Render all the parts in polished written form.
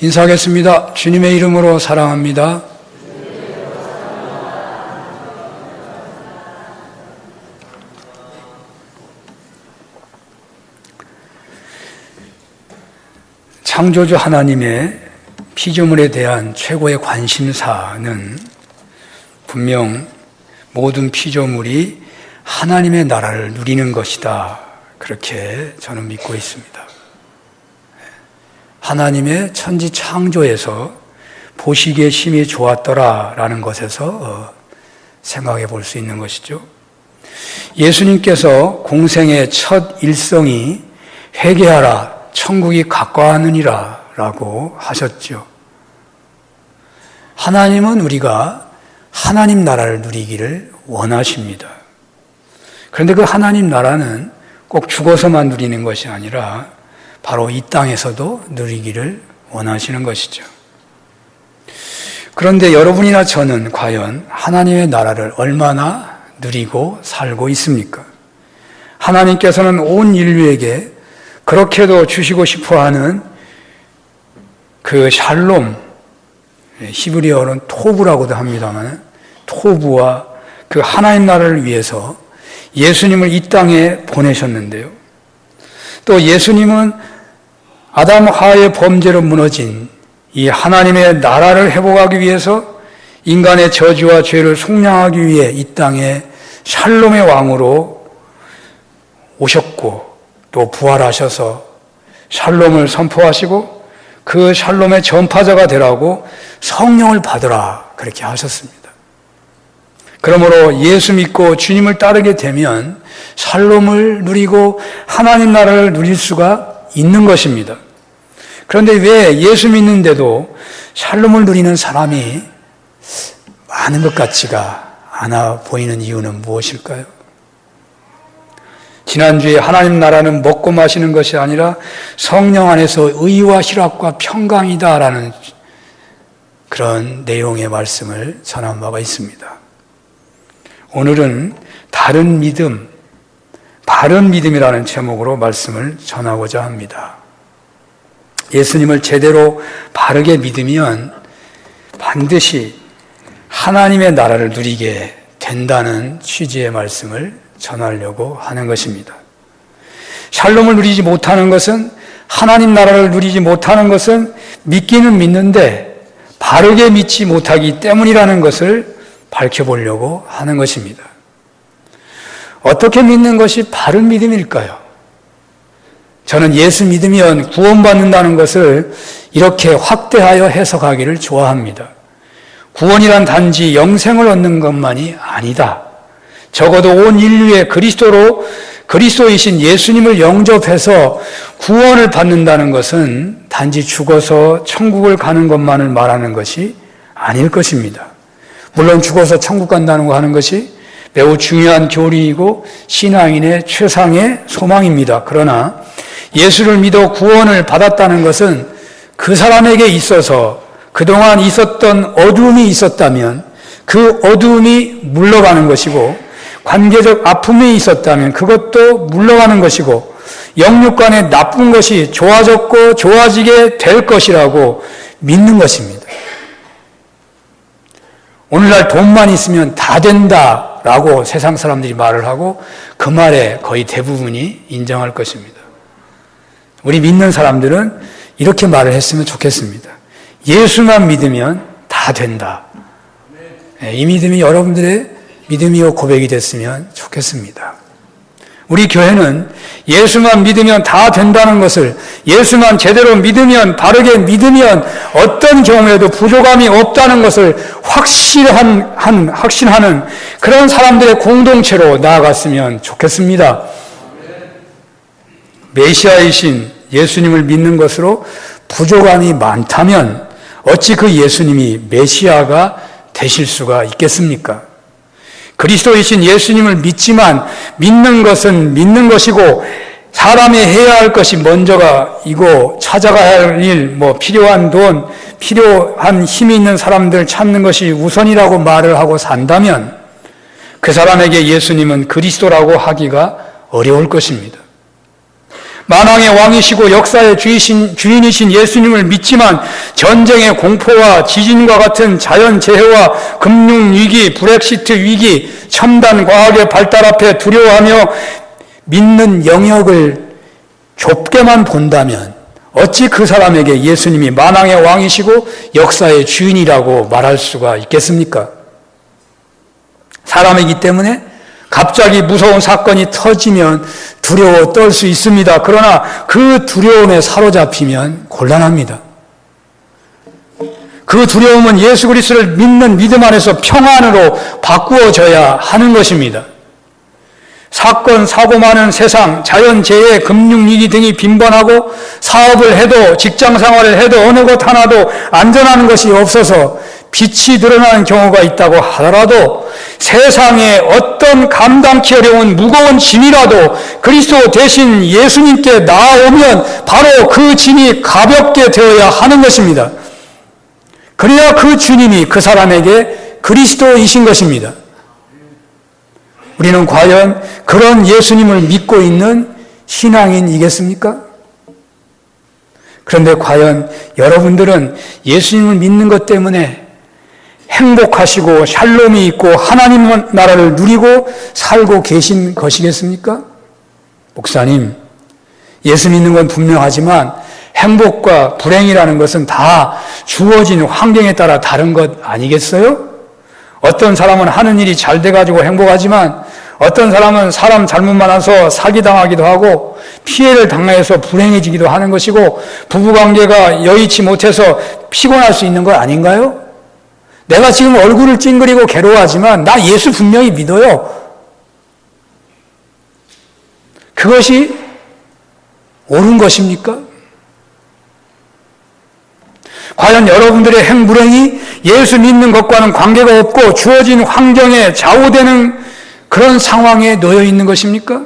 인사하겠습니다. 주님의 이름으로 사랑합니다. 창조주 하나님의 피조물에 대한 최고의 관심사는 분명 모든 피조물이 하나님의 나라를 누리는 것이다. 그렇게 저는 믿고 있습니다. 하나님의 천지 창조에서 보시기에 심히 좋았더라라는 것에서 생각해 볼 수 있는 것이죠. 예수님께서 공생의 첫 일성이 회개하라, 천국이 가까웠느니라 라고 하셨죠. 하나님은 우리가 하나님 나라를 누리기를 원하십니다. 그런데 그 하나님 나라는 꼭 죽어서만 누리는 것이 아니라 바로 이 땅에서도 누리기를 원하시는 것이죠. 그런데 여러분이나 저는 과연 하나님의 나라를 얼마나 누리고 살고 있습니까? 하나님께서는 온 인류에게 그렇게도 주시고 싶어하는 그 샬롬, 히브리어로는 토부라고도 합니다만 토부와 그 하나님 나라를 위해서 예수님을 이 땅에 보내셨는데요. 또 예수님은 아담 하와의 범죄로 무너진 이 하나님의 나라를 회복하기 위해서 인간의 저주와 죄를 속량하기 위해 이 땅에 샬롬의 왕으로 오셨고 또 부활하셔서 샬롬을 선포하시고 그 샬롬의 전파자가 되라고 성령을 받으라 그렇게 하셨습니다. 그러므로 예수 믿고 주님을 따르게 되면 샬롬을 누리고 하나님 나라를 누릴 수가 있는 것입니다. 그런데 왜 예수 믿는데도 샬롬을 누리는 사람이 많은 것 같지가 않아 보이는 이유는 무엇일까요? 지난주에 하나님 나라는 먹고 마시는 것이 아니라 성령 안에서 의와 희락과 평강이다라는 그런 내용의 말씀을 전한 바가 있습니다. 오늘은 다른 믿음, 바른 믿음이라는 제목으로 말씀을 전하고자 합니다. 예수님을 제대로 바르게 믿으면 반드시 하나님의 나라를 누리게 된다는 취지의 말씀을 전하려고 하는 것입니다. 샬롬을 누리지 못하는 것은, 하나님 나라를 누리지 못하는 것은 믿기는 믿는데 바르게 믿지 못하기 때문이라는 것을 밝혀보려고 하는 것입니다. 어떻게 믿는 것이 바른 믿음일까요? 저는 예수 믿으면 구원받는다는 것을 이렇게 확대하여 해석하기를 좋아합니다. 구원이란 단지 영생을 얻는 것만이 아니다. 적어도 온 인류의 그리스도이신 예수님을 영접해서 구원을 받는다는 것은 단지 죽어서 천국을 가는 것만을 말하는 것이 아닐 것입니다. 물론 죽어서 천국 간다는 거 하는 것이 매우 중요한 교리이고 신앙인의 최상의 소망입니다. 그러나 예수를 믿어 구원을 받았다는 것은 그 사람에게 있어서 그동안 있었던 어두움이 있었다면 그 어두움이 물러가는 것이고, 관계적 아픔이 있었다면 그것도 물러가는 것이고, 영육 간의 나쁜 것이 좋아졌고 좋아지게 될 것이라고 믿는 것입니다. 오늘날 돈만 있으면 다 된다라고 세상 사람들이 말을 하고 그 말에 거의 대부분이 인정할 것입니다. 우리 믿는 사람들은 이렇게 말을 했으면 좋겠습니다. 예수만 믿으면 다 된다. 이 믿음이 여러분들의 믿음이요 고백이 됐으면 좋겠습니다. 우리 교회는 예수만 믿으면 다 된다는 것을, 예수만 제대로 믿으면, 바르게 믿으면 어떤 경우에도 부족함이 없다는 것을 확신하는 그런 사람들의 공동체로 나아갔으면 좋겠습니다. 메시아이신 예수님을 믿는 것으로 부족함이 많다면 어찌 그 예수님이 메시아가 되실 수가 있겠습니까? 그리스도이신 예수님을 믿지만 믿는 것은 믿는 것이고 사람이 해야 할 것이 먼저가 이고 찾아가야 할 일, 필요한 돈, 필요한 힘이 있는 사람들 찾는 것이 우선이라고 말을 하고 산다면 그 사람에게 예수님은 그리스도라고 하기가 어려울 것입니다. 만왕의 왕이시고 역사의 주인이신 예수님을 믿지만 전쟁의 공포와 지진과 같은 자연재해와 금융위기, 브렉시트 위기, 첨단 과학의 발달 앞에 두려워하며 믿는 영역을 좁게만 본다면 어찌 그 사람에게 예수님이 만왕의 왕이시고 역사의 주인이라고 말할 수가 있겠습니까? 사람이기 때문에 갑자기 무서운 사건이 터지면 두려워 떨 수 있습니다. 그러나 그 두려움에 사로잡히면 곤란합니다. 그 두려움은 예수 그리스도를 믿는 믿음 안에서 평안으로 바꾸어져야 하는 것입니다. 사건, 사고 많은 세상, 자연재해, 금융위기 등이 빈번하고 사업을 해도 직장 생활을 해도 어느 것 하나도 안전한 것이 없어서 빛이 드러나는 경우가 있다고 하더라도 세상에 어떤 감당치 어려운 무거운 짐이라도 그리스도 대신 예수님께 나아오면 바로 그 짐이 가볍게 되어야 하는 것입니다. 그래야 그 주님이 그 사람에게 그리스도이신 것입니다. 우리는 과연 그런 예수님을 믿고 있는 신앙인이겠습니까? 그런데 과연 여러분들은 예수님을 믿는 것 때문에 행복하시고 샬롬이 있고 하나님 나라를 누리고 살고 계신 것이겠습니까? 목사님, 예수 믿는 건 분명하지만 행복과 불행이라는 것은 다 주어진 환경에 따라 다른 것 아니겠어요? 어떤 사람은 하는 일이 잘 돼가지고 행복하지만 어떤 사람은 사람 잘못 만나서 사기당하기도 하고 피해를 당해서 불행해지기도 하는 것이고 부부관계가 여의치 못해서 피곤할 수 있는 것 아닌가요? 내가 지금 얼굴을 찡그리고 괴로워하지만 나 예수 분명히 믿어요. 그것이 옳은 것입니까? 과연 여러분들의 행불행이 예수 믿는 것과는 관계가 없고 주어진 환경에 좌우되는 그런 상황에 놓여 있는 것입니까?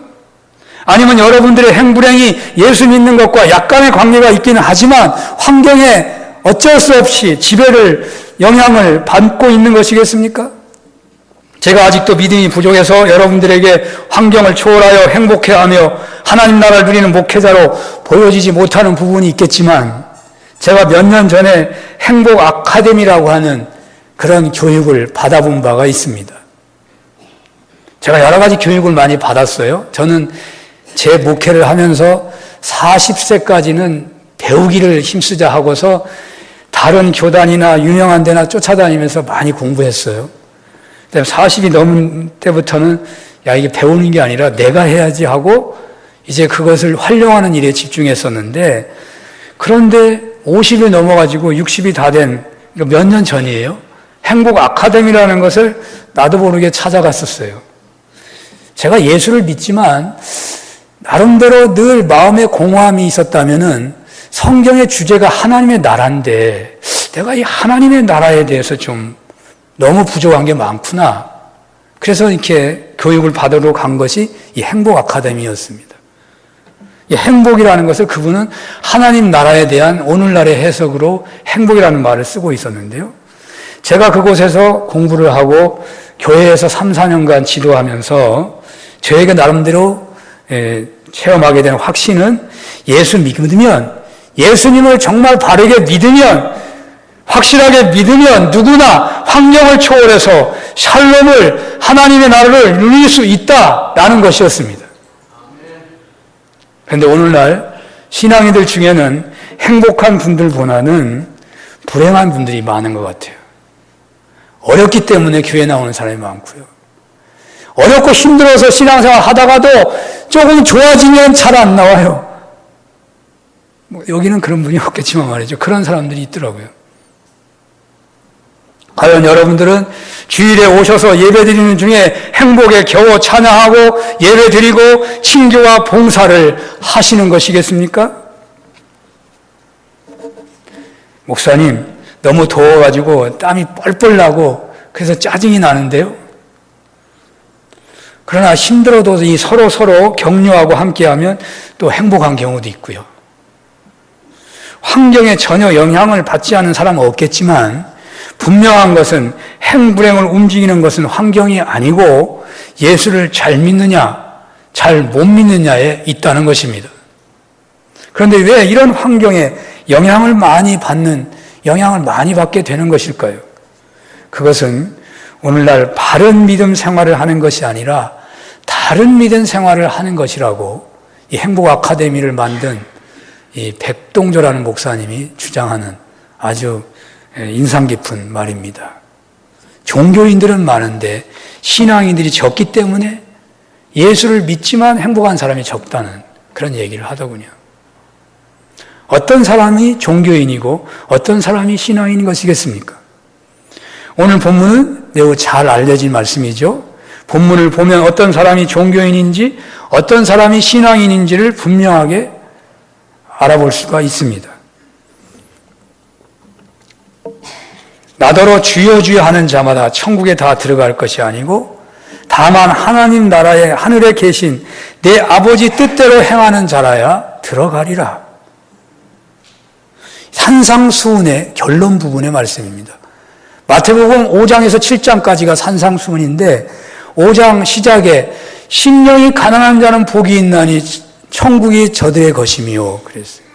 아니면 여러분들의 행불행이 예수 믿는 것과 약간의 관계가 있기는 하지만 환경에 어쩔 수 없이 영향을 받고 있는 것이겠습니까? 제가 아직도 믿음이 부족해서 여러분들에게 환경을 초월하여 행복해하며 하나님 나라를 누리는 목회자로 보여지지 못하는 부분이 있겠지만 제가 몇 년 전에 행복 아카데미라고 하는 그런 교육을 받아본 바가 있습니다. 제가 여러 가지 교육을 많이 받았어요. 저는 제 목회를 하면서 40세까지는 배우기를 힘쓰자 하고서 다른 교단이나 유명한 데나 쫓아다니면서 많이 공부했어요. 40이 넘은 때부터는 이게 배우는 게 아니라 내가 해야지 하고 이제 그것을 활용하는 일에 집중했었는데 그런데 50이 넘어가지고 60이 다 된 몇 년 전이에요. 행복 아카데미라는 것을 나도 모르게 찾아갔었어요. 제가 예수를 믿지만 나름대로 늘 마음에 공허함이 있었다면은 성경의 주제가 하나님의 나라인데 내가 이 하나님의 나라에 대해서 좀 너무 부족한 게 많구나. 그래서 이렇게 교육을 받으러 간 것이 이 행복 아카데미였습니다. 이 행복이라는 것을 그분은 하나님 나라에 대한 오늘날의 해석으로 행복이라는 말을 쓰고 있었는데요. 제가 그곳에서 공부를 하고 교회에서 3, 4년간 지도하면서 저에게 나름대로 체험하게 된 확신은 예수 믿으면 예수님을 정말 바르게 믿으면 확실하게 믿으면 누구나 환경을 초월해서 샬롬을 하나님의 나라를 누릴 수 있다라는 것이었습니다. 그런데 오늘날 신앙인들 중에는 행복한 분들보다는 불행한 분들이 많은 것 같아요. 어렵기 때문에 교회 나오는 사람이 많고요. 어렵고 힘들어서 신앙생활 하다가도 조금 좋아지면 잘 안 나와요. 여기는 그런 분이 없겠지만 말이죠. 그런 사람들이 있더라고요. 과연 여러분들은 주일에 오셔서 예배드리는 중에 행복에 겨워 찬양하고 예배드리고 친교와 봉사를 하시는 것이겠습니까? 목사님, 너무 더워가지고 땀이 뻘뻘 나고 그래서 짜증이 나는데요. 그러나 힘들어도 이 서로 격려하고 함께하면 또 행복한 경우도 있고요. 환경에 전혀 영향을 받지 않는 사람은 없겠지만 분명한 것은 행불행을 움직이는 것은 환경이 아니고 예수를 잘 믿느냐 잘 못 믿느냐에 있다는 것입니다. 그런데 왜 이런 환경에 영향을 많이 받게 되는 것일까요? 그것은 오늘날 바른 믿음 생활을 하는 것이 아니라 다른 믿음 생활을 하는 것이라고 이 행복 아카데미를 만든 이 백동조라는 목사님이 주장하는 아주 인상 깊은 말입니다. 종교인들은 많은데 신앙인들이 적기 때문에 예수를 믿지만 행복한 사람이 적다는 그런 얘기를 하더군요. 어떤 사람이 종교인이고 어떤 사람이 신앙인인 것이겠습니까? 오늘 본문은 매우 잘 알려진 말씀이죠. 본문을 보면 어떤 사람이 종교인인지 어떤 사람이 신앙인인지를 분명하게 알아볼 수가 있습니다. 나더러 주여 주여 하는 자마다 천국에 다 들어갈 것이 아니고 다만 하나님 나라에 하늘에 계신 내 아버지 뜻대로 행하는 자라야 들어가리라. 산상수훈의 결론 부분의 말씀입니다. 마태복음 5장에서 7장까지가 산상수훈인데 5장 시작에 심령이 가난한 자는 복이 있나니 천국이 저들의 것이미요 그랬어요.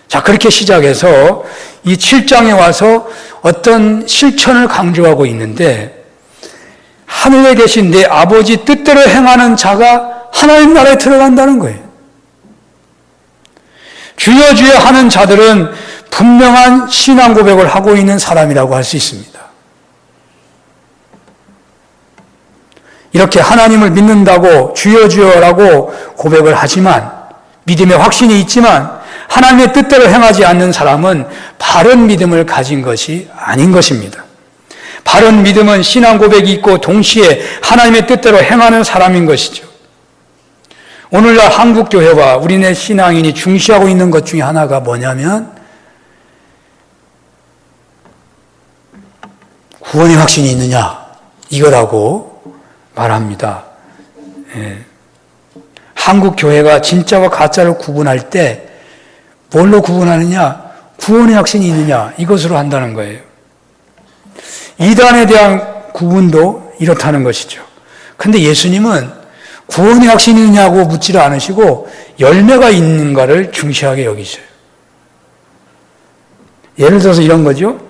자, 그렇게 시작해서 이 7장에 와서 어떤 실천을 강조하고 있는데 하늘에 계신 내 아버지 뜻대로 행하는 자가 하나님 나라에 들어간다는 거예요. 주여 주여 하는 자들은 분명한 신앙 고백을 하고 있는 사람이라고 할 수 있습니다. 이렇게 하나님을 믿는다고 주여 주여라고 고백을 하지만 믿음의 확신이 있지만 하나님의 뜻대로 행하지 않는 사람은 바른 믿음을 가진 것이 아닌 것입니다. 바른 믿음은 신앙 고백이 있고 동시에 하나님의 뜻대로 행하는 사람인 것이죠. 오늘날 한국교회와 우리네 신앙인이 중시하고 있는 것 중에 하나가 뭐냐면 구원의 확신이 있느냐 이거라고 말합니다. 한국교회가 진짜와 가짜를 구분할 때 뭘로 구분하느냐? 구원의 확신이 있느냐? 이것으로 한다는 거예요. 이단에 대한 구분도 이렇다는 것이죠. 근데 예수님은 구원의 확신이 있느냐고 묻지를 않으시고 열매가 있는가를 중시하게 여기셔요. 예를 들어서 이런 거죠.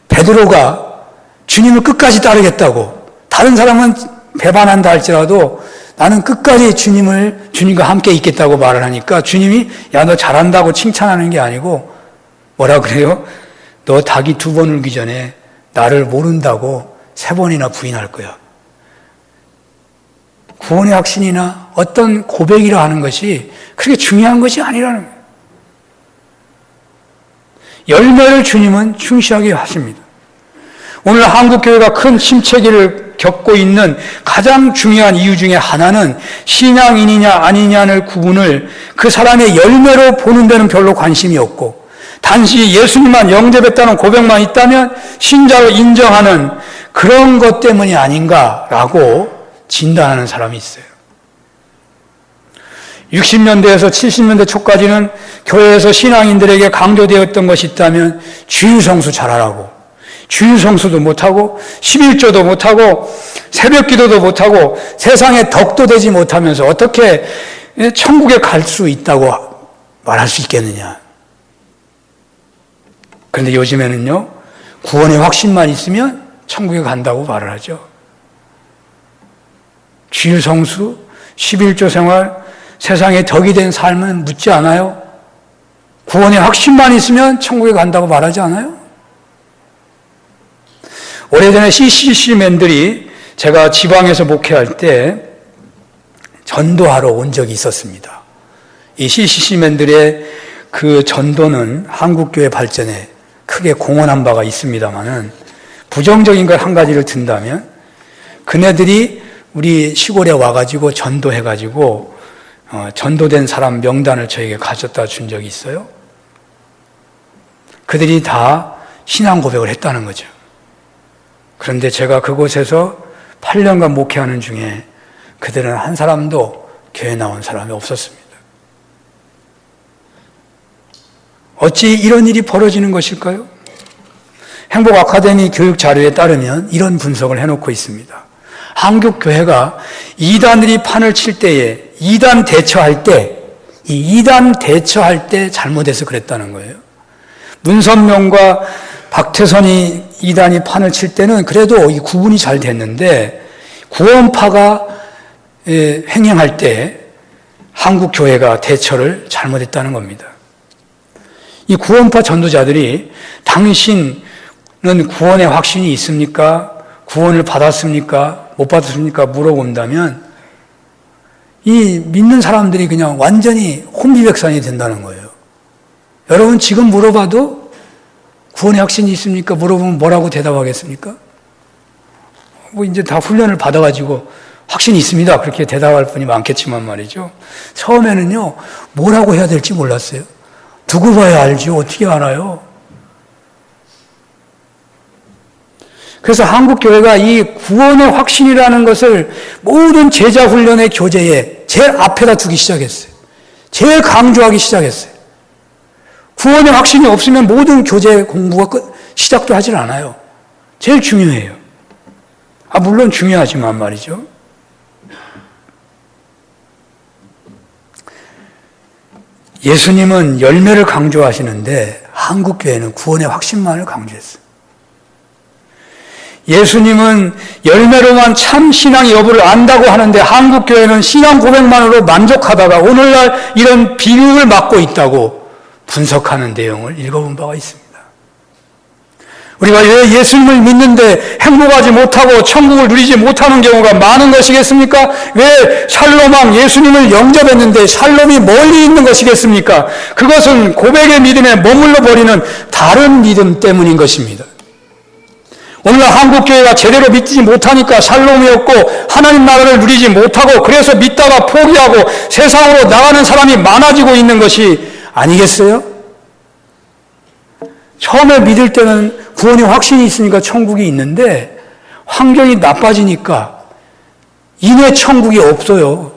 베드로가 주님을 끝까지 따르겠다고 다른 사람은 배반한다 할지라도 나는 끝까지 주님과 함께 있겠다고 말을 하니까 주님이 야, 너 잘한다고 칭찬하는 게 아니고 뭐라 그래요? 너 닭이 2번 울기 전에 나를 모른다고 3번이나 부인할 거야. 구원의 확신이나 어떤 고백이라 하는 것이 그렇게 중요한 것이 아니라는 거예요. 열매를 주님은 충실하게 하십니다. 오늘 한국교회가 큰 침체기를 겪고 있는 가장 중요한 이유 중에 하나는 신앙인이냐 아니냐를 구분을 그 사람의 열매로 보는 데는 별로 관심이 없고 단지 예수님만 영접했다는 고백만 있다면 신자로 인정하는 그런 것 때문이 아닌가라고 진단하는 사람이 있어요. 60년대에서 70년대 초까지는 교회에서 신앙인들에게 강조되었던 것이 있다면 주일성수 잘하라고, 주일성수도 못하고 11조도 못하고 새벽기도도 못하고 세상에 덕도 되지 못하면서 어떻게 천국에 갈 수 있다고 말할 수 있겠느냐. 그런데 요즘에는요, 구원의 확신만 있으면 천국에 간다고 말을 하죠. 주일성수, 11조 생활, 세상에 덕이 된 삶은 묻지 않아요. 구원의 확신만 있으면 천국에 간다고 말하지 않아요? 오래전에 CCC맨들이 제가 지방에서 목회할 때 전도하러 온 적이 있었습니다. 이 CCC맨들의 그 전도는 한국교회 발전에 크게 공헌한 바가 있습니다만은 부정적인 걸 한 가지를 든다면 그네들이 우리 시골에 와가지고 전도해가지고 전도된 사람 명단을 저에게 가져다 준 적이 있어요. 그들이 다 신앙 고백을 했다는 거죠. 그런데 제가 그곳에서 8년간 목회하는 중에 그들은 한 사람도 교회 나온 사람이 없었습니다. 어찌 이런 일이 벌어지는 것일까요? 행복 아카데미 교육 자료에 따르면 이런 분석을 해놓고 있습니다. 한국 교회가 이단들이 판을 칠 때에 이단 대처할 때 이 이단 대처할 때 잘못해서 그랬다는 거예요. 문선명과 박태선이 이단이 판을 칠 때는 그래도 이 구분이 잘 됐는데 구원파가 횡행할 때 한국 교회가 대처를 잘못했다는 겁니다. 이 구원파 전도자들이 당신은 구원의 확신이 있습니까? 구원을 받았습니까? 못 받았습니까? 물어본다면 이 믿는 사람들이 그냥 완전히 혼비백산이 된다는 거예요. 여러분 지금 물어봐도 구원의 확신이 있습니까? 물어보면 뭐라고 대답하겠습니까? 뭐 이제 다 훈련을 받아가지고 확신이 있습니다. 그렇게 대답할 분이 많겠지만 말이죠. 처음에는요, 뭐라고 해야 될지 몰랐어요. 두고 봐야 알지, 어떻게 알아요? 그래서 한국교회가 이 구원의 확신이라는 것을 모든 제자훈련의 교재에 제일 앞에다 두기 시작했어요. 제일 강조하기 시작했어요. 구원의 확신이 없으면 모든 교재 공부가 시작도 하질 않아요. 제일 중요해요. 물론 중요하지만 말이죠. 예수님은 열매를 강조하시는데 한국교회는 구원의 확신만을 강조했어요. 예수님은 열매로만 참 신앙의 여부를 안다고 하는데 한국교회는 신앙 고백만으로 만족하다가 오늘날 이런 비극을 맞고 있다고 분석하는 내용을 읽어본 바가 있습니다. 우리가 왜 예수님을 믿는데 행복하지 못하고 천국을 누리지 못하는 경우가 많은 것이겠습니까? 왜 샬롬왕 예수님을 영접했는데 샬롬이 멀리 있는 것이겠습니까? 그것은 고백의 믿음에 머물러 버리는 다른 믿음 때문인 것입니다. 오늘날 한국교회가 제대로 믿지 못하니까 샬롬이 없고 하나님 나라를 누리지 못하고 그래서 믿다가 포기하고 세상으로 나가는 사람이 많아지고 있는 것이 아니겠어요? 처음에 믿을 때는 구원의 확신이 있으니까 천국이 있는데 환경이 나빠지니까 이내 천국이 없어요.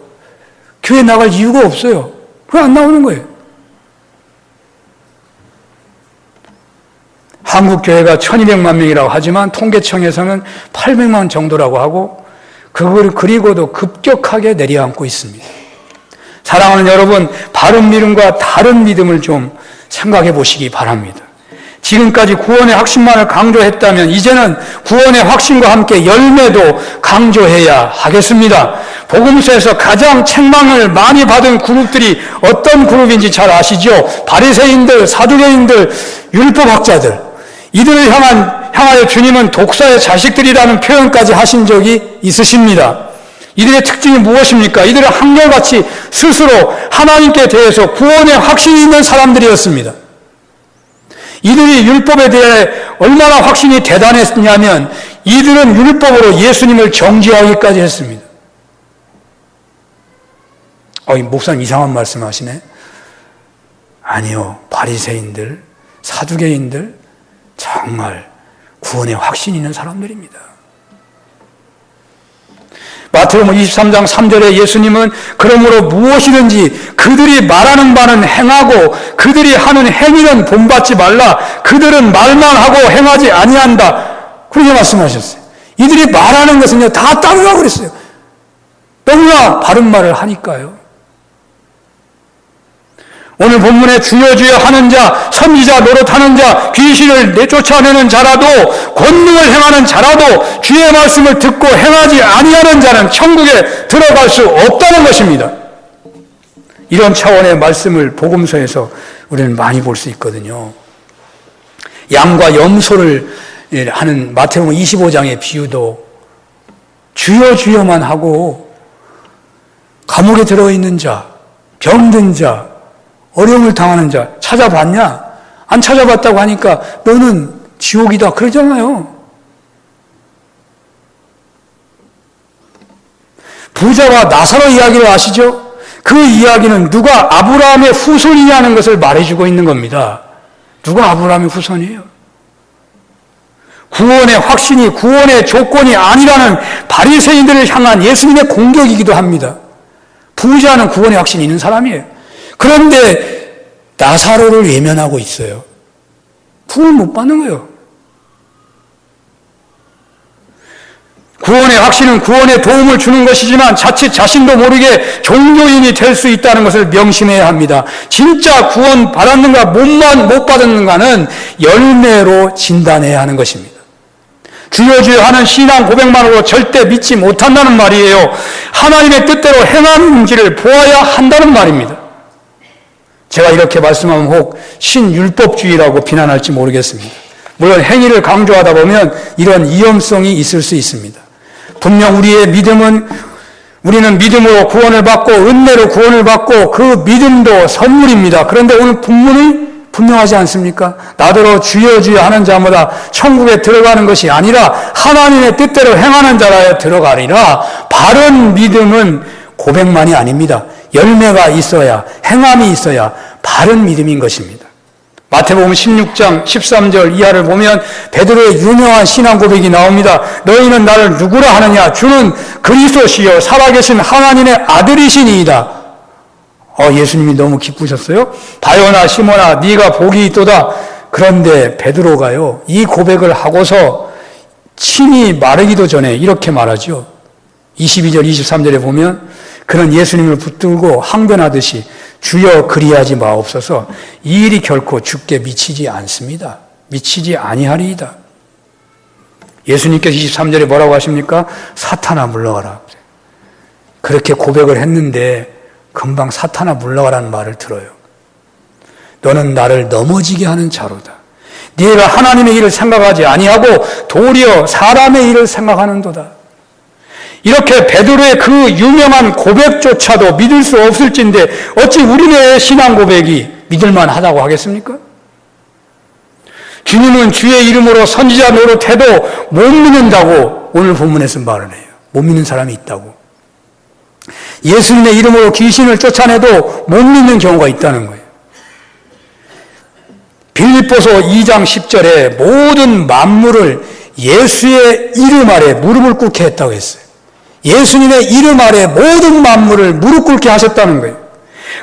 교회 나갈 이유가 없어요. 그냥 안 나오는 거예요. 한국교회가 1200만 명이라고 하지만 통계청에서는 800만 정도라고 하고 그걸 그리고도 급격하게 내려앉고 있습니다. 사랑하는 여러분, 바른 믿음과 다른 믿음을 좀 생각해 보시기 바랍니다. 지금까지 구원의 확신만을 강조했다면 이제는 구원의 확신과 함께 열매도 강조해야 하겠습니다. 복음서에서 가장 책망을 많이 받은 그룹들이 어떤 그룹인지 잘 아시죠? 바리새인들, 사두개인들, 율법학자들. 이들을 향하여 주님은 독사의 자식들이라는 표현까지 하신 적이 있으십니다. 이들의 특징이 무엇입니까? 이들은 한결같이 스스로 하나님께 대해서 구원의 확신이 있는 사람들이었습니다. 이들이 율법에 대해 얼마나 확신이 대단했냐면 이들은 율법으로 예수님을 정죄하기까지 했습니다. 목사님 이상한 말씀하시네. 아니요. 바리새인들, 사두개인들 정말 구원의 확신 있는 사람들입니다. 마태복음 23장 3절에 예수님은 그러므로 무엇이든지 그들이 말하는 바는 행하고 그들이 하는 행위는 본받지 말라. 그들은 말만 하고 행하지 아니한다. 그렇게 말씀하셨어요. 이들이 말하는 것은요 다 따르라고 그랬어요. 너무나 바른 말을 하니까요. 오늘 본문에 주여 주여 하는 자, 선지자 노릇하는 자, 귀신을 내쫓아내는 자라도 권능을 행하는 자라도 주의 말씀을 듣고 행하지 아니하는 자는 천국에 들어갈 수 없다는 것입니다. 이런 차원의 말씀을 복음서에서 우리는 많이 볼 수 있거든요. 양과 염소를 하는 마태복음 25장의 비유도 주여 주여만 하고 감옥에 들어있는 자, 병든 자, 어려움을 당하는 자 찾아봤냐? 안 찾아봤다고 하니까 너는 지옥이다 그러잖아요. 부자와 나사로 이야기를 아시죠? 그 이야기는 누가 아브라함의 후손이냐는 것을 말해주고 있는 겁니다. 누가 아브라함의 후손이에요? 구원의 확신이 구원의 조건이 아니라는 바리새인들을 향한 예수님의 공격이기도 합니다. 부자는 구원의 확신이 있는 사람이에요. 그런데 나사로를 외면하고 있어요. 구원 못 받는 거예요. 구원의 확신은 구원에 도움을 주는 것이지만 자칫 자신도 모르게 종교인이 될 수 있다는 것을 명심해야 합니다. 진짜 구원 받았는가 못 받았는가는 열매로 진단해야 하는 것입니다. 주여 주여 하는 신앙 고백만으로 절대 믿지 못한다는 말이에요. 하나님의 뜻대로 행하는지를 보아야 한다는 말입니다. 제가 이렇게 말씀하면 혹 신율법주의라고 비난할지 모르겠습니다. 물론 행위를 강조하다 보면 이런 위험성이 있을 수 있습니다. 분명 우리는 믿음으로 구원을 받고 은혜로 구원을 받고 그 믿음도 선물입니다. 그런데 오늘 본문이 분명하지 않습니까? 나더러 주여 주여 하는 자마다 천국에 들어가는 것이 아니라 하나님의 뜻대로 행하는 자라에 들어가리라. 바른 믿음은 고백만이 아닙니다. 열매가 있어야, 행함이 있어야 바른 믿음인 것입니다. 마태복음 16장 13절 이하를 보면 베드로의 유명한 신앙 고백이 나옵니다. 너희는 나를 누구라 하느냐? 주는 그리스도시요 살아계신 하나님의 아들이시니이다. 예수님이 너무 기쁘셨어요? 바요나 시몬아 네가 복이 있도다. 그런데 베드로가요 이 고백을 하고서 침이 마르기도 전에 이렇게 말하죠. 22절 23절에 보면 그는 예수님을 붙들고 항변하듯이 주여 그리하지 마옵소서. 이 일이 결코 주께 미치지 않습니다. 미치지 아니하리이다. 예수님께서 23절에 뭐라고 하십니까? 사탄아 물러가라. 그렇게 고백을 했는데 금방 사탄아 물러가라는 말을 들어요. 너는 나를 넘어지게 하는 자로다. 네가 하나님의 일을 생각하지 아니하고 도리어 사람의 일을 생각하는도다. 이렇게 베드로의 그 유명한 고백조차도 믿을 수 없을진데 어찌 우리의 신앙 고백이 믿을만 하다고 하겠습니까? 주님은 주의 이름으로 선지자 노릇해도 못 믿는다고 오늘 본문에서 말을 해요. 못 믿는 사람이 있다고. 예수님의 이름으로 귀신을 쫓아내도 못 믿는 경우가 있다는 거예요. 빌립보서 2장 10절에 모든 만물을 예수의 이름 아래 무릎을 꿇게 했다고 했어요. 예수님의 이름 아래 모든 만물을 무릎 꿇게 하셨다는 거예요.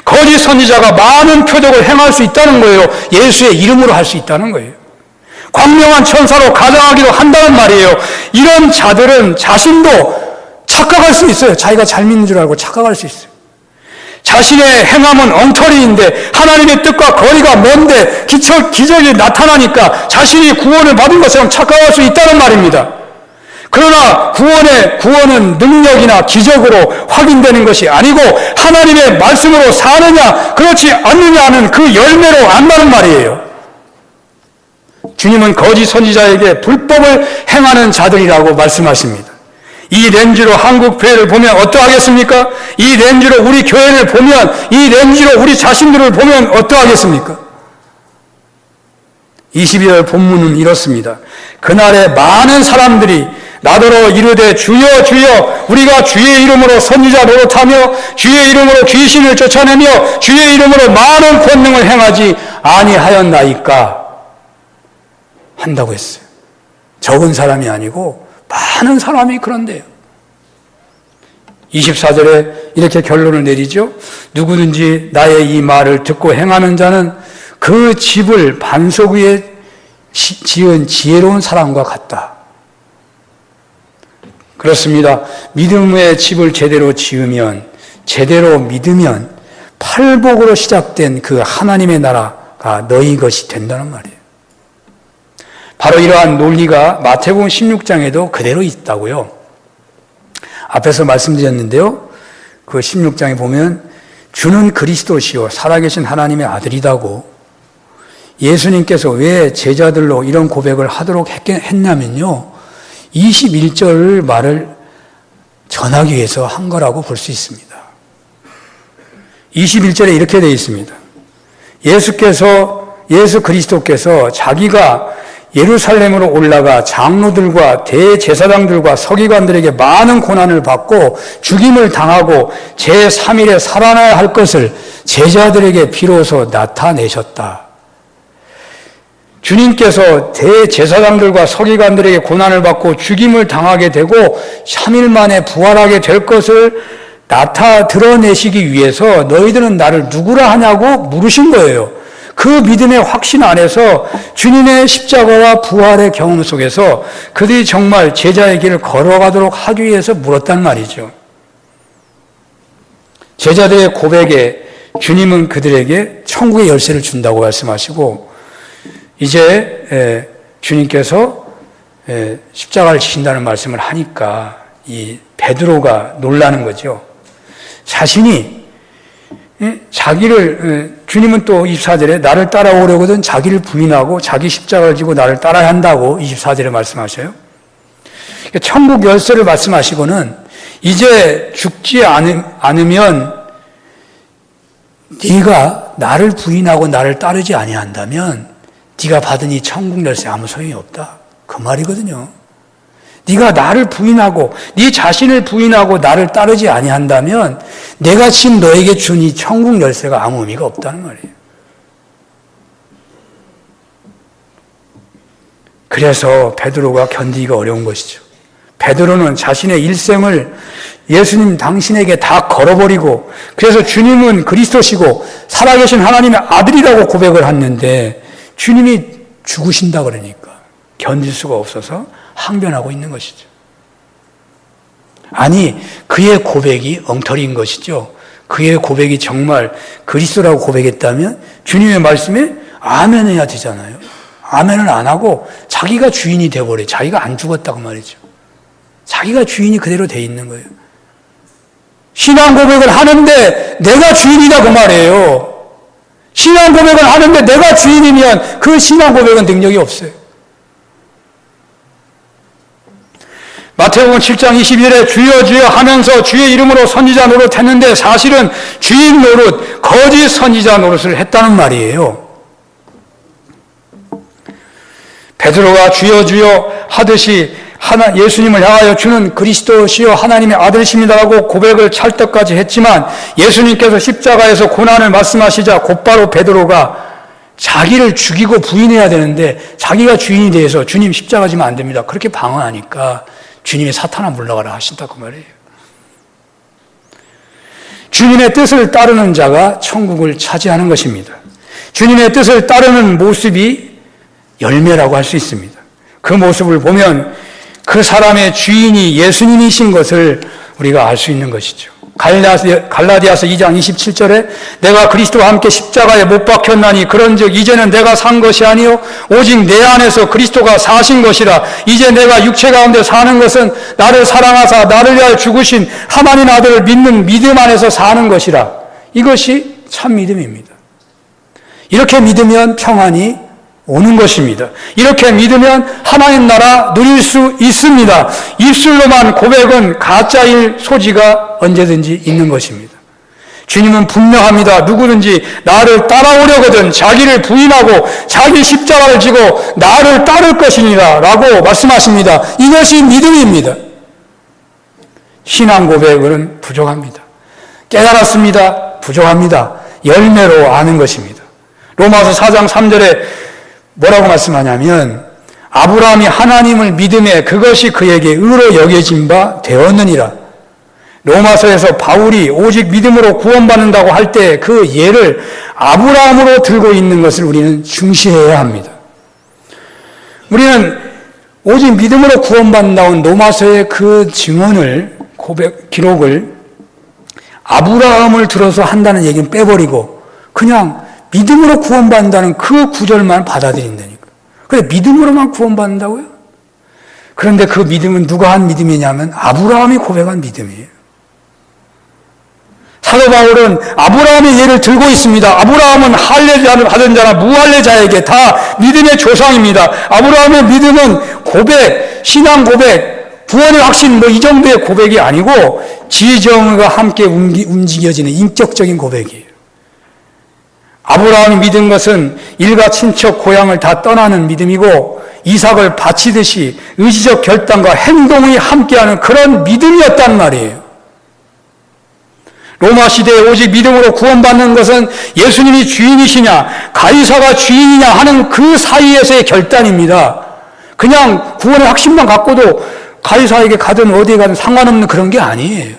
거짓 선지자가 많은 표적을 행할 수 있다는 거예요. 예수의 이름으로 할 수 있다는 거예요. 광명한 천사로 가장하기도 한다는 말이에요. 이런 자들은 자신도 착각할 수 있어요. 자기가 잘 믿는 줄 알고 착각할 수 있어요. 자신의 행함은 엉터리인데 하나님의 뜻과 거리가 먼데 기적이 나타나니까 자신이 구원을 받은 것처럼 착각할 수 있다는 말입니다. 그러나 구원은 능력이나 기적으로 확인되는 것이 아니고 하나님의 말씀으로 사느냐 그렇지 않느냐는 그 열매로 안다는 말이에요. 주님은 거짓 선지자에게 불법을 행하는 자들이라고 말씀하십니다. 이 렌즈로 한국 교회를 보면 어떠하겠습니까? 이 렌즈로 우리 교회를 보면, 이 렌즈로 우리 자신들을 보면 어떠하겠습니까? 22절 본문은 이렇습니다. 그날에 많은 사람들이 나더러 이르되 주여 주여 우리가 주의 이름으로 선지자 노릇하며 주의 이름으로 귀신을 쫓아내며 주의 이름으로 많은 권능을 행하지 아니하였나이까 한다고 했어요. 적은 사람이 아니고 많은 사람이 그런데요. 24절에 이렇게 결론을 내리죠. 누구든지 나의 이 말을 듣고 행하는 자는 그 집을 반석 위에 지은 지혜로운 사람과 같다. 그렇습니다. 믿음의 집을 제대로 지으면, 제대로 믿으면 팔복으로 시작된 그 하나님의 나라가 너희 것이 된다는 말이에요. 바로 이러한 논리가 마태복음 16장에도 그대로 있다고요. 앞에서 말씀드렸는데요. 그 16장에 보면 주는 그리스도시요 살아계신 하나님의 아들이다고 예수님께서 왜 제자들로 이런 고백을 하도록 했냐면요. 21절 말을 전하기 위해서 한 거라고 볼 수 있습니다. 21절에 이렇게 되어 있습니다. 예수 그리스도께서 자기가 예루살렘으로 올라가 장로들과 대제사장들과 서기관들에게 많은 고난을 받고 죽임을 당하고 제3일에 살아나야 할 것을 제자들에게 비로소 나타내셨다. 주님께서 대제사장들과 서기관들에게 고난을 받고 죽임을 당하게 되고 3일 만에 부활하게 될 것을 드러내시기 위해서 너희들은 나를 누구라 하냐고 물으신 거예요. 그 믿음의 확신 안에서 주님의 십자가와 부활의 경험 속에서 그들이 정말 제자의 길을 걸어가도록 하기 위해서 물었단 말이죠. 제자들의 고백에 주님은 그들에게 천국의 열쇠를 준다고 말씀하시고 이제 주님께서 십자가를 지신다는 말씀을 하니까 이 베드로가 놀라는 거죠. 자신이 자기를 주님은 또 24절에 나를 따라오려거든 자기를 부인하고 자기 십자가를 지고 나를 따라야 한다고 24절에 말씀하셔요. 천국 열쇠를 말씀하시고는 이제 죽지 않으면 네가 나를 부인하고 나를 따르지 아니한다면 네가 받은 이 천국 열쇠 아무 소용이 없다. 그 말이거든요. 네가 나를 부인하고 네 자신을 부인하고 나를 따르지 아니한다면 내가 지금 너에게 준 이 천국 열쇠가 아무 의미가 없다는 말이에요. 그래서 베드로가 견디기가 어려운 것이죠. 베드로는 자신의 일생을 예수님 당신에게 다 걸어버리고 그래서 주님은 그리스도시고 살아계신 하나님의 아들이라고 고백을 했는데 주님이 죽으신다 그러니까 견딜 수가 없어서 항변하고 있는 것이죠. 아니 그의 고백이 엉터리인 것이죠. 그의 고백이 정말 그리스도라고 고백했다면 주님의 말씀에 아멘 해야 되잖아요. 아멘을 안 하고 자기가 주인이 되어버려요. 자기가 안 죽었다고 말이죠. 자기가 주인이 그대로 돼 있는 거예요. 신앙 고백을 하는데 내가 주인이다 그 말이에요. 신앙 고백을 하는데 내가 주인이면 그 신앙 고백은 능력이 없어요. 마태복음 7장 21절에 주여 주여 하면서 주의 이름으로 선지자 노릇했는데 사실은 주인 노릇, 거짓 선지자 노릇을 했다는 말이에요. 베드로가 주여 주여 하듯이 예수님을 향하여 주는 그리스도시요 하나님의 아들이십니다라고 고백을 찰떡까지 했지만 예수님께서 십자가에서 고난을 말씀하시자 곧바로 베드로가 자기를 죽이고 부인해야 되는데 자기가 주인이 돼서 주님 십자가 지면 안 됩니다. 그렇게 방어하니까 주님이 사탄아 물러가라 하신다고 말이에요. 주님의 뜻을 따르는 자가 천국을 차지하는 것입니다. 주님의 뜻을 따르는 모습이 열매라고 할 수 있습니다. 그 모습을 보면 그 사람의 주인이 예수님이신 것을 우리가 알 수 있는 것이죠. 갈라디아서 2장 27절에 내가 그리스도와 함께 십자가에 못 박혔나니 그런즉 이제는 내가 산 것이 아니요 오직 내 안에서 그리스도가 사신 것이라. 이제 내가 육체 가운데 사는 것은 나를 사랑하사 나를 위하여 죽으신 하나님 아들을 믿는 믿음 안에서 사는 것이라. 이것이 참 믿음입니다. 이렇게 믿으면 평안이 오는 것입니다. 이렇게 믿으면 하나님 나라 누릴 수 있습니다. 입술로만 고백은 가짜일 소지가 언제든지 있는 것입니다. 주님은 분명합니다. 누구든지 나를 따라오려거든 자기를 부인하고 자기 십자가를 지고 나를 따를 것이니라 라고 말씀하십니다. 이것이 믿음입니다. 신앙 고백은 부족합니다. 깨달았습니다. 부족합니다. 열매로 아는 것입니다. 로마서 4장 3절에 뭐라고 말씀하냐면 아브라함이 하나님을 믿음에 그것이 그에게 의로 여겨진 바 되었느니라. 로마서에서 바울이 오직 믿음으로 구원받는다고 할 때 그 예를 아브라함으로 들고 있는 것을 우리는 중시해야 합니다. 우리는 오직 믿음으로 구원받는다는 로마서의 그 증언을 기록을 아브라함을 들어서 한다는 얘기는 빼버리고 그냥 믿음으로 구원받는다는 그 구절만 받아들인다니까. 그래 믿음으로만 구원받는다고요? 그런데 그 믿음은 누가 한 믿음이냐면 아브라함이 고백한 믿음이에요. 사도 바울은 아브라함의 예를 들고 있습니다. 아브라함은 할례자를 받은 자나 무할례자에게 다 믿음의 조상입니다. 아브라함의 믿음은 고백, 신앙 고백, 구원의 확신 이 정도의 고백이 아니고 지정과 함께 움직여지는 인격적인 고백이에요. 아브라함이 믿은 것은 일가 친척 고향을 다 떠나는 믿음이고 이삭을 바치듯이 의지적 결단과 행동이 함께하는 그런 믿음이었단 말이에요. 로마 시대에 오직 믿음으로 구원받는 것은 예수님이 주인이시냐 가이사가 주인이냐 하는 그 사이에서의 결단입니다. 그냥 구원의 확신만 갖고도 가이사에게 가든 어디에 가든 상관없는 그런 게 아니에요.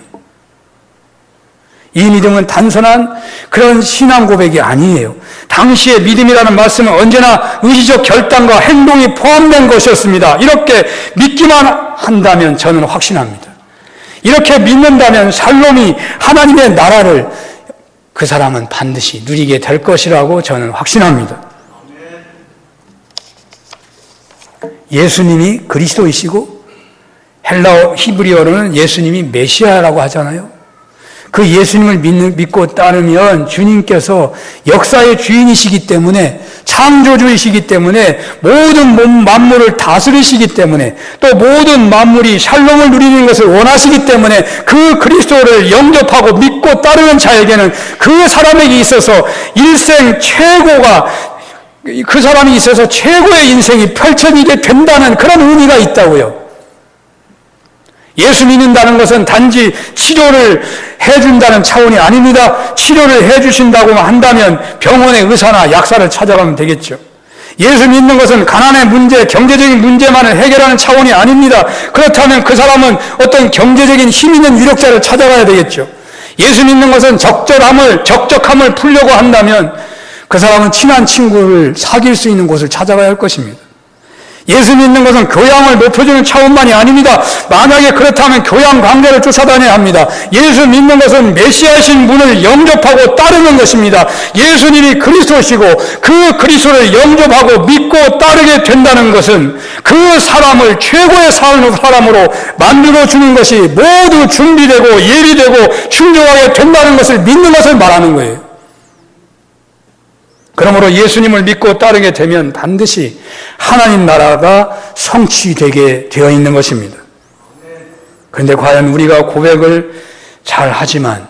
이 믿음은 단순한 그런 신앙 고백이 아니에요. 당시의 믿음이라는 말씀은 언제나 의지적 결단과 행동이 포함된 것이었습니다. 이렇게 믿기만 한다면 저는 확신합니다. 이렇게 믿는다면 살롬이 하나님의 나라를 그 사람은 반드시 누리게 될 것이라고 저는 확신합니다. 예수님이 그리스도이시고 헬라어 히브리어로는 예수님이 메시아라고 하잖아요. 그 예수님을 믿고 따르면 주님께서 역사의 주인이시기 때문에, 창조주이시기 때문에, 모든 만물을 다스리시기 때문에, 또 모든 만물이 샬롬을 누리는 것을 원하시기 때문에 그 그리스도를 영접하고 믿고 따르는 자에게는 그 사람에게 있어서 일생 최고가, 그 사람이 있어서 최고의 인생이 펼쳐지게 된다는 그런 의미가 있다고요. 예수 믿는다는 것은 단지 치료를 해준다는 차원이 아닙니다. 치료를 해주신다고 한다면 병원의 의사나 약사를 찾아가면 되겠죠. 예수 믿는 것은 가난의 문제, 경제적인 문제만을 해결하는 차원이 아닙니다. 그렇다면 그 사람은 어떤 경제적인 힘 있는 유력자를 찾아가야 되겠죠. 예수 믿는 것은 적적함을 풀려고 한다면 그 사람은 친한 친구를 사귈 수 있는 곳을 찾아가야 할 것입니다. 예수 믿는 것은 교양을 높여주는 차원만이 아닙니다. 만약에 그렇다면 교양 강좌를 쫓아다녀야 합니다. 예수 믿는 것은 메시아이신 분을 영접하고 따르는 것입니다. 예수님이 그리스도시고 그 그리스도를 영접하고 믿고 따르게 된다는 것은 그 사람을 최고의 사람으로 만들어주는 것이 모두 준비되고 예비되고 충족하게 된다는 것을 믿는 것을 말하는 거예요. 그러므로 예수님을 믿고 따르게 되면 반드시 하나님 나라가 성취되게 되어 있는 것입니다. 그런데 과연 우리가 고백을 잘 하지만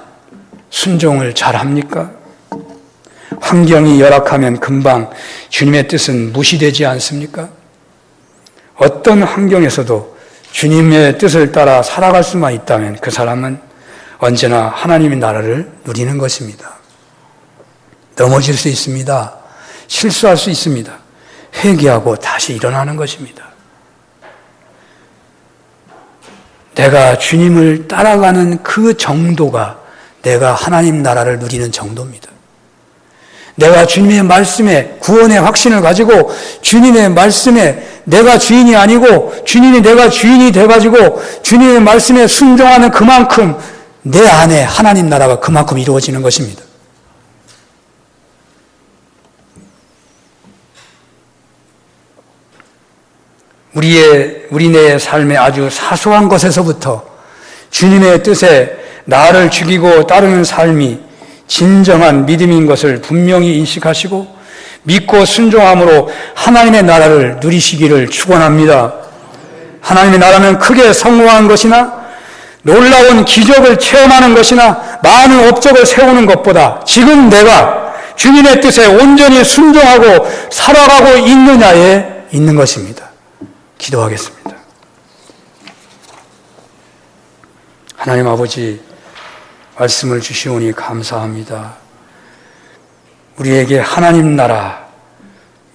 순종을 잘 합니까? 환경이 열악하면 금방 주님의 뜻은 무시되지 않습니까? 어떤 환경에서도 주님의 뜻을 따라 살아갈 수만 있다면 그 사람은 언제나 하나님의 나라를 누리는 것입니다. 넘어질 수 있습니다. 실수할 수 있습니다. 회개하고 다시 일어나는 것입니다. 내가 주님을 따라가는 그 정도가 내가 하나님 나라를 누리는 정도입니다. 내가 주님의 말씀에 구원의 확신을 가지고 주님의 말씀에 내가 주인이 아니고 주님이 내가 주인이 돼가지고 주님의 말씀에 순종하는 그만큼 내 안에 하나님 나라가 그만큼 이루어지는 것입니다. 우리네의 삶의 아주 사소한 것에서부터 주님의 뜻에 나를 죽이고 따르는 삶이 진정한 믿음인 것을 분명히 인식하시고 믿고 순종함으로 하나님의 나라를 누리시기를 축원합니다. 하나님의 나라는 크게 성공한 것이나 놀라운 기적을 체험하는 것이나 많은 업적을 세우는 것보다 지금 내가 주님의 뜻에 온전히 순종하고 살아가고 있느냐에 있는 것입니다. 기도하겠습니다. 하나님 아버지, 말씀을 주시오니 감사합니다. 우리에게 하나님 나라,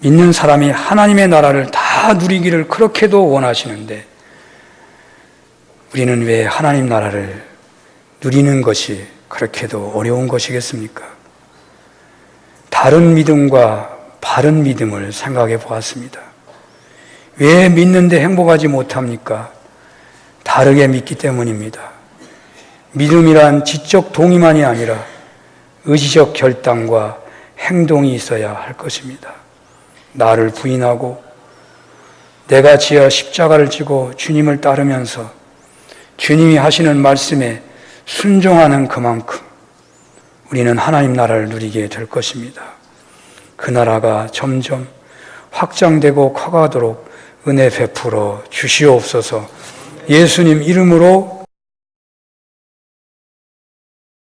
믿는 사람이 하나님의 나라를 다 누리기를 그렇게도 원하시는데 우리는 왜 하나님 나라를 누리는 것이 그렇게도 어려운 것이겠습니까? 다른 믿음과 바른 믿음을 생각해 보았습니다. 왜 믿는데 행복하지 못합니까? 다르게 믿기 때문입니다. 믿음이란 지적 동의만이 아니라 의지적 결단과 행동이 있어야 할 것입니다. 나를 부인하고 내가 지어 십자가를 지고 주님을 따르면서 주님이 하시는 말씀에 순종하는 그만큼 우리는 하나님 나라를 누리게 될 것입니다. 그 나라가 점점 확장되고 커가도록 은혜 베풀어 주시옵소서. 예수님 이름으로